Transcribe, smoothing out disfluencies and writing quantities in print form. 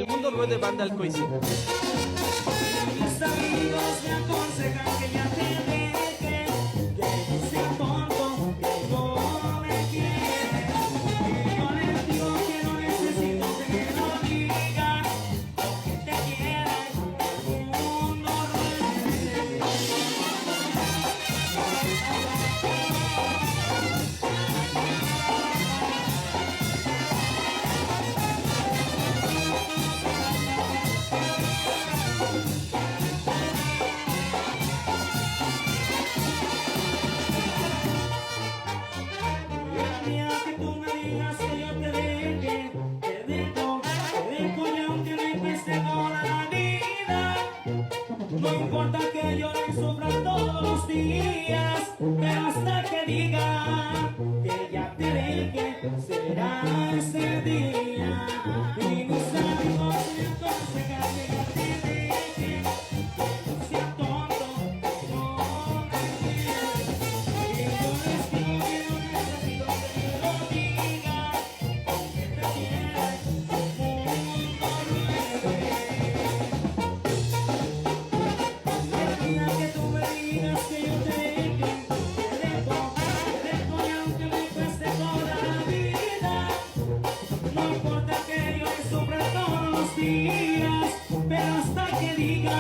el mundo ruede banda al coice. Mis amigos me aconsejan que ya te deje, que no sea tonto, que no me quiere. Y yo les digo que no necesito que me lo digas, que te quiera el mundo ruede. El día que tú me digas que yo te deje, te dejo y aunque me cueste toda la vida. No importa que yo le sufra todos los días, pero hasta que diga que ya te deje, será ese día. Y mis amigos me aconsejan que ya te deje, que no sea tonto, que no me quieres. Y yo les digo que no necesito que me lo digas, que te quiera el mundo ruede. El día que tú me digas que yo te deje, te dejo y aunque me cueste toda la vida. No importa que yo sufra todos los días, pero hasta que diga